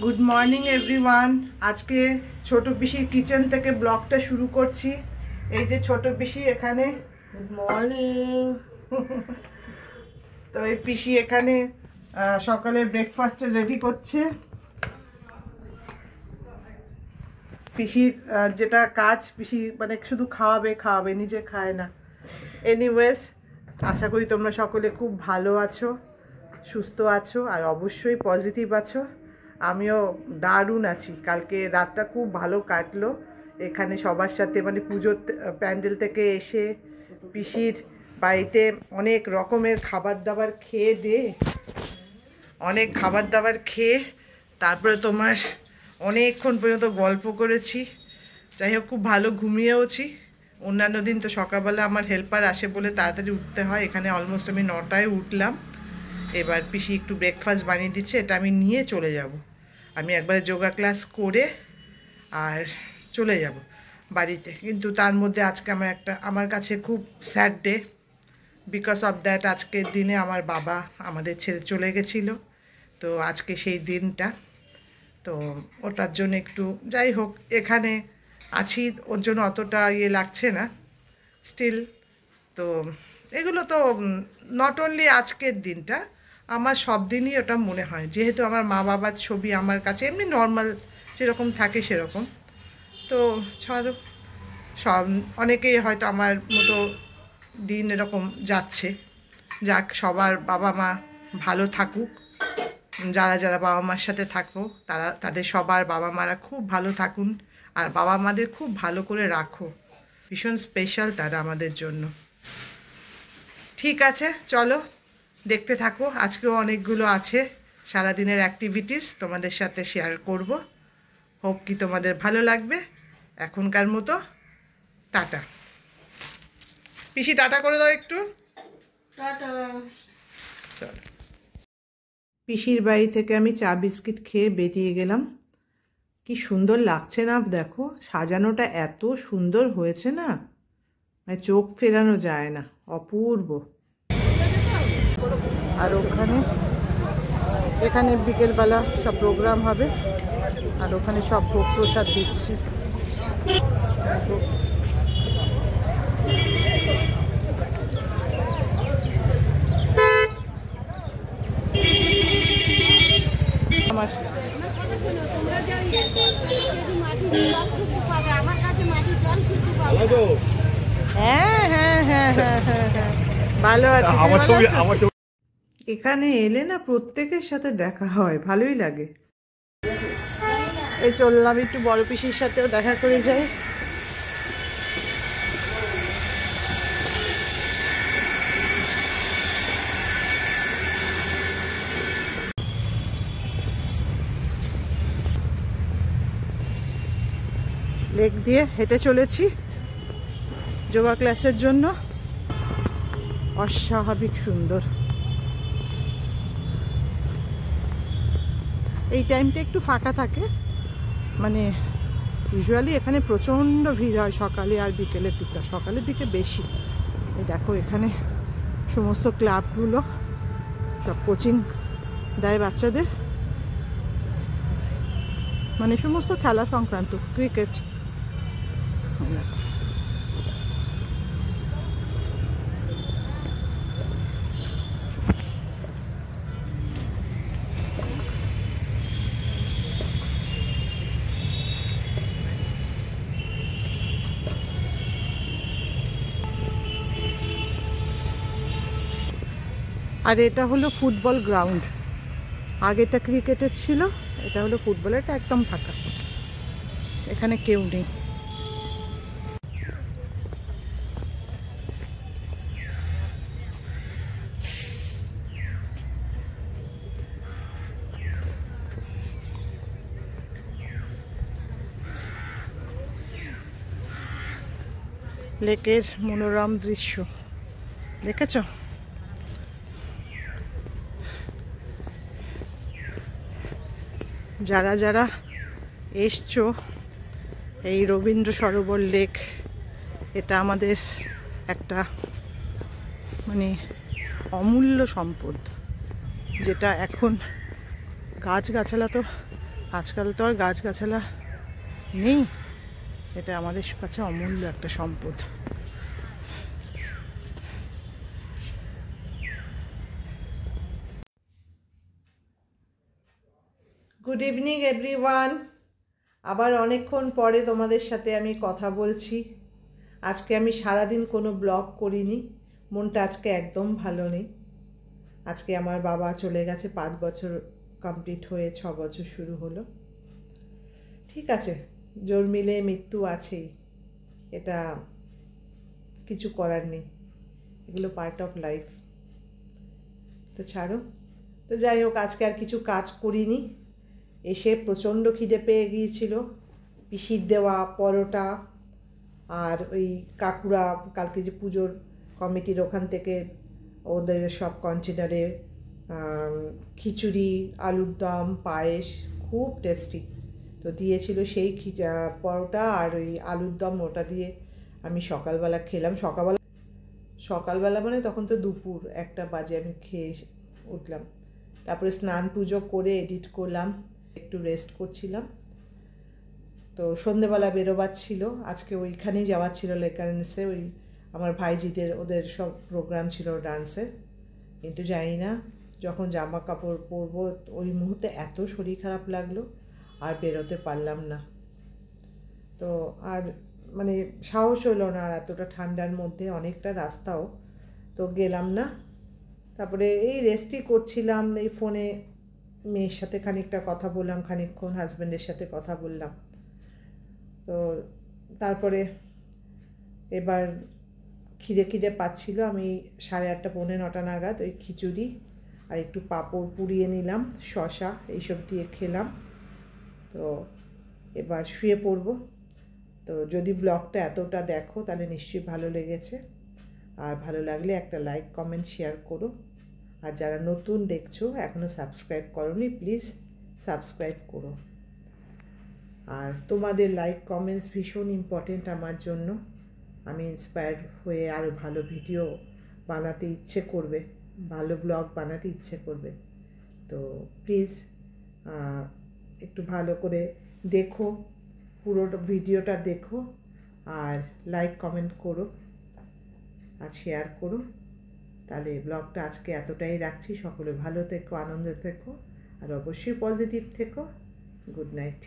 Good morning everyone. আজকে ছোট পিসির কিচেন থেকে ব্লগটা শুরু করছি। এই যে ছোট পিসি এখানে। Good morning. তো এই পিসি এখানে সকালে ব্রেকফাস্ট রেডি করছে। পিসির যেটা কাজ, পিসি মানে শুধু খাওয়াবে, নিজে খায় না। এনিওয়েজ, আশা করি তোমরা সকলে খুব ভালো আছো, সুস্থ আছো, আর অবশ্যই পজিটিভ আছো। আমিও দারুণ আছি। কালকে রাতটা খুব ভালো কাটলো এখানে সবার সাথে, মানে পুজোর প্যান্ডেল থেকে এসে পিসির বাড়িতে অনেক রকমের খাবার দাবার খেয়ে তারপরে তোমার অনেকক্ষণ পর্যন্ত গল্প করেছি। যাই হোক, খুব ভালো ঘুমিয়েওছি। অন্যান্য দিন তো সকালবেলা আমার হেল্পার আসে বলে তাড়াতাড়ি উঠতে হয়, এখানে অলমোস্ট আমি 9টায় উঠলাম। এবার পিসি একটু ব্রেকফাস্ট বানিয়ে দিচ্ছে, এটা আমি নিয়ে চলে যাব। আমি একবার যোগা ক্লাস করে আর চলে যাব বাড়িতে। কিন্তু তার মধ্যে আজকে আমার কাছে খুব sad day, because of that আজকের দিনে আমার বাবা আমাদের ছেড়ে চলে গেছিলো। তো আজকে সেই দিনটা, তো ওটার জন্য একটু, যাই হোক এখানে আছি, ওর জন্য অতটা লাগছে না স্টিল। তো এগুলো তো নট অনলি আজকের দিনটা, আমার সব দিনই ওটা মনে হয়, যেহেতু আমার মা বাবার ছবি আমার কাছে এমনি নর্মাল যেরকম থাকে সেরকম। তো ছাড়ো, সব অনেকেই হয়তো আমার মতো দিন এরকম যাচ্ছে। যাক, সবার বাবা মা ভালো থাকুক। যারা যারা বাবা মার সাথে থাকো তাদের সবার বাবা মারা খুব ভালো থাকুন, আর বাবা মাদের খুব ভালো করে রাখো। ভীষণ স্পেশাল তারা আমাদের জন্য। ঠিক আছে, চলো দেখতে থাকো। আজকেও অনেকগুলো আছে সারাদিনের অ্যাক্টিভিটিস, তোমাদের সাথে শেয়ার করব। হোপ কি তোমাদের ভালো লাগবে। এখনকার মতো টাটা। পিসি টাটা করে দাও একটু। টাটা। চলো, পিসির বাড়ি থেকে আমি চা বিস্কিট খেয়ে বেরিয়ে গেলাম। কি সুন্দর লাগছে না, দেখো সাজানোটা এত সুন্দর হয়েছে না, মানে চোখ ফেরানো যায় না, অপূর্ব। আর এখানে বিকেলবেলা সব প্রোগ্রাম হবে, আর ওখানে সব ভোগ প্রসাদ দিচ্ছে। হ্যাঁ হ্যাঁ হ্যাঁ হ্যাঁ হ্যাঁ হ্যাঁ, ভালো আছে। এখানে এলে না প্রত্যেকের সাথে দেখা হয়, ভালোই লাগে। এই চললাম, একটু বড় পিসির সাথেও দেখা করে যাই। লেক দিয়ে হেঁটে চলেছি যোগা ক্লাসের জন্য। অস্বাভাবিক সুন্দর। এই টাইমটা একটু ফাঁকা থাকে, মানে ইউজুয়ালি এখানে প্রচণ্ড ভিড় হয় সকালে আর বিকেলের দিকটা, সকালের দিকে বেশি। এই দেখো এখানে সমস্ত ক্লাবগুলো সব কোচিং দেয় বাচ্চাদের, মানে সমস্ত খেলা সংক্রান্ত, ক্রিকেট। আর এটা হলো ফুটবল গ্রাউন্ড, আগেটা ক্রিকেটের ছিল, এটা হলো ফুটবলের। এটা একদম ফাঁকা, এখানে কেউ নেই। লেকের মনোরম দৃশ্য দেখেছ? যারা যারা এসছো এই রবীন্দ্র সরোবর লেক, এটা আমাদের একটা মানে অমূল্য সম্পদ, যেটা এখন গাছগাছালা তো আজকাল তো আর গাছগাছালা নেই, এটা আমাদের কাছে অমূল্য একটা সম্পদ। Good evening everyone. আবার অনেকক্ষণ পরে তোমাদের সাথে আমি কথা বলছি। আজকে আমি সারাদিন কোনো ব্লগ করিনি, মনটা আজকে একদম ভালো নেই। আজকে আমার বাবা চলে গেছে, 5 বছর কমপ্লিট হয়ে 6 বছর শুরু হলো। ঠিক আছে, জোর মিলে মৃত্যু আছেই, এটা কিছু করার নেই, এগুলো পার্ট অফ লাইফ। তো ছাড়ো, তো যাই হোক, আজকে আর কিছু কাজ করিনি। এসে প্রচণ্ড খিদে পেয়ে গিয়েছিল, পিসির দেওয়া পরোটা আর ওই কাকুরা কালকে যে পুজোর কমিটির ওখান থেকে ওদের সব কন্টেনারে খিচুড়ি, আলুর দম, পায়েস, খুব টেস্টি তো দিয়েছিল। সেই পরোটা আর ওই আলুর দম, ওটা দিয়ে আমি সকালবেলা খেলাম। সকালবেলা মানে তখন তো দুপুর 1টা বাজে আমি খেয়ে উঠলাম। তারপরে স্নান পুজো করে এডিট করলাম, একটু রেস্ট করছিলাম। তো সন্ধেবেলা বেরোবার ছিল, আজকে ওইখানেই যাওয়ার ছিল লেকারেন্সে, ওই আমার ভাইজিদের ওদের সব প্রোগ্রাম ছিল ডান্সের। কিন্তু জানি না, যখন জামা কাপড় পরবো ওই মুহূর্তে এত শরীর খারাপ লাগলো আর বেরোতে পারলাম না। তো আর মানে সাহস হলো না এতটা ঠান্ডার মধ্যে, অনেকটা রাস্তাও, তো গেলাম না। তারপরে এই রেস্টই করছিলাম, এই ফোনে মেয়ের সাথে খানিকটা কথা বললাম, খানিকক্ষণ হাজব্যান্ডের সাথে কথা বললাম। তো তারপরে এবার খিদে পাচ্ছিল, আমি 8:30 পৌনে 9টা নাগাদ ওই খিচুড়ি আর একটু পাঁপড় পুড়িয়ে নিলাম, শসা এইসব দিয়ে খেলাম। তো এবার শুয়ে পড়ব। তো যদি ব্লগটা এতটা দেখো তাহলে নিশ্চয়ই ভালো লেগেছে, আর ভালো লাগলে একটা লাইক কমেন্ট শেয়ার করো। আর যারা নতুন দেখছো এখনও সাবস্ক্রাইব করোনি, প্লিজ সাবস্ক্রাইব করো। আর তোমাদের লাইক কমেন্টস ভীষণ ইম্পর্টেন্ট আমার জন্য। আমি ইন্সপায়ার্ড হয়ে আরও ভালো ভিডিও বানাতে ইচ্ছে করবে, ভালো ব্লগ বানাতে ইচ্ছে করবে। তো প্লিজ একটু ভালো করে দেখো, পুরো ভিডিওটা দেখো, আর লাইক কমেন্ট করো আর শেয়ার করো। তাহলে ব্লগটা আজকে এতটাই রাখছি। সকলে ভালো থেকো, আনন্দে থেকো, আর অবশ্যই পজিটিভ থেকো। Good night.